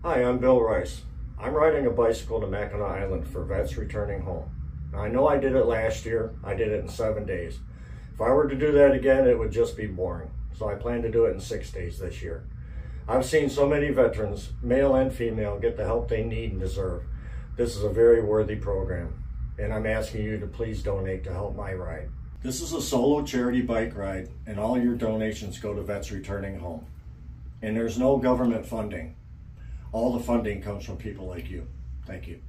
Hi, I'm Bill Rice. I'm riding a bicycle to Mackinac Island for vets returning home. Now, I know I did it last year. I did it in 7 days. If I were to do that again, it would just be boring. So I plan to do it in 6 days this year. I've seen so many veterans, male and female, get the help they need and deserve. This is a very worthy program, and I'm asking you to please donate to help my ride. This is a solo charity bike ride, and all your donations go to vets returning home. And there's no government funding. All the funding comes from people like you. Thank you.